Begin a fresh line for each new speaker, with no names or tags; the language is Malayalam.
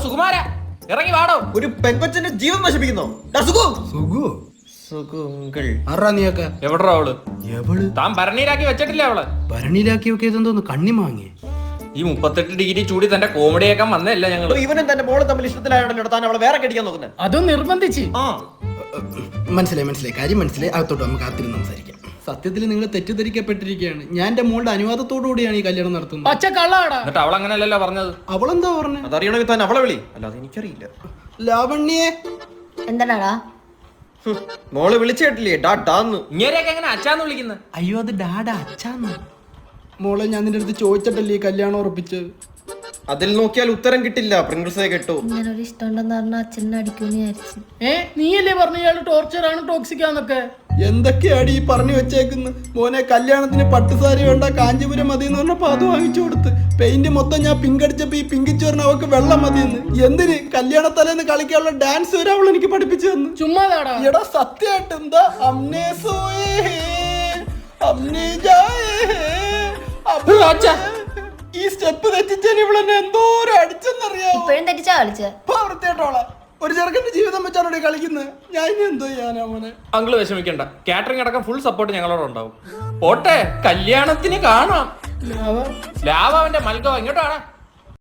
സുകുമാര ഇറങ്ങി വാടോ.
ഒരു പെങ്കൊച്ചന്റെ ജീവൻ നശിപ്പിക്കുന്നോ?
എവിടാ അവള്? താൻ ഭരണീലാക്കി വെച്ചിട്ടില്ല അവള്.
ഭരണിയിലാക്കി നോക്കിയതെന്തോന്ന് കണ്ണി മാങ്ങി.
ഈ 38 ഡിഗ്രി ചൂടി തന്റെ കോമഡി ആക്കാൻ വന്നതല്ല ഞങ്ങള്.
ഇവനും തന്റെ മോളും തമ്മിൽ ഇഷ്ടത്തിലായോണ്ടല്ലോ താൻ അവളെ വേറെ കടിക്കാൻ നോക്കുന്നത്.
അതും നിർബന്ധിച്ച്.
മനസ്സിലായി കാര്യം മനസ്സിലായി. അകത്തോട്ട് നമുക്ക് കാത്തിരുന്ന് സംസാരിക്കാം. സത്യത്തിൽ നിങ്ങൾ തെറ്റിദ്ധരിക്കപ്പെട്ടിരിക്കുകയാണ്. ഞാൻ എന്റെ മോളുടെ അനുവാദത്തോടു കൂടിയാണ് ഈ കല്യാണം നടത്തുന്നത്.
പച്ച കള്ളാടാ.
എന്നിട്ട് അവൾ അങ്ങനെയല്ലല്ലോ പറഞ്ഞത്.
അവളെന്താ പറഞ്ഞത്?
അതറിയണമെങ്കിൽ താൻ അവളെ വിളി, അല്ലാതെ എനിക്കറിയില്ല.
ലാവണ്യേ
എന്താടാ?
മോള് വിളിച്ചു കേട്ടില്ലേ? ഡാന്ന്.
ഇങ്ങനെയൊക്കെ എങ്ങനെ അച്ഛാന്ന് വിളിക്കുന്നത്?
അയ്യോ അത് ഡാഡാ അച്ഛാന്ന്. മോളെ ഞാൻ നിന്റെ അടുത്ത് ചോദിച്ചിട്ടല്ലേ ഈ കല്യാണം ഉറപ്പിച്ചത്.
അതിൽ നോക്കിയാൽ ഉത്തരം കിട്ടില്ല. പ്രിൻസിനെ കേട്ടോ.
ഇങ്ങനെ ഒരു ഇഷ്ടം ഉണ്ടെന്ന് പറഞ്ഞാൽ അച്ഛനെ അടിക്കൂന്ന് വിചാരിച്ചു.
നീയല്ലേ പറഞ്ഞു ഇയാള് ടോർച്ചറാണ് ടോക്സിക്കാന്നൊക്കെ.
എന്തൊക്കെയാടി ഈ പറഞ്ഞു വെച്ചേക്കുന്നു. മോനെ കല്യാണത്തിന് പട്ടുസാരി വേണ്ട കാഞ്ചീപുരം മതി എന്ന് പറഞ്ഞപ്പോ അത് വാങ്ങിച്ചു കൊടുത്ത്. പെയിന്റ് മൊത്തം ഞാൻ പിങ്ക് അടിച്ചപ്പോ ഈ പിങ്കിച്ച് പറഞ്ഞ അവക്ക് വെള്ളം മതിയെന്ന്. എന്തിന് കല്യാണത്തലേന്ന് കളിക്കാനുള്ള ഡാൻസ് വരെ അവൾ എനിക്ക് പഠിപ്പിച്ചു തന്നു.
ചുമ്മാതാടാ.
എടാ സത്യമായിട്ട് എന്താ അമ്നേ സോയേ ഹേ, അമ്നേ ജായേ ഹേ,
അച്ഛാ.
ഈ സ്റ്റെപ്പ് തെറ്റിച്ചാൽ ഇവളെന്നെ എന്തോരം അടിച്ചെന്നറിയാമോ?
ഇപ്പഴും തെറ്റിച്ചാ കളിച്ച.
വൃത്തിയായിട്ടോളെ ഒരു ചെറുക്കന്റെ ജീവിതം വെച്ചാണോ കളിക്കുന്നത്? ഞാൻ ഇനി എന്തോ ചെയ്യാനാ മോനെ?
അങ്കിള് വിഷമിക്കണ്ട, കാറ്ററിംഗ് അടക്കം ഫുൾ സപ്പോർട്ട് ഞങ്ങളോട് ഉണ്ടാവും. പോട്ടെ, കല്യാണത്തിന് കാണാം. ലാവ അവന്റെ മൽഗോ ഇങ്ങോട്ടാണ്.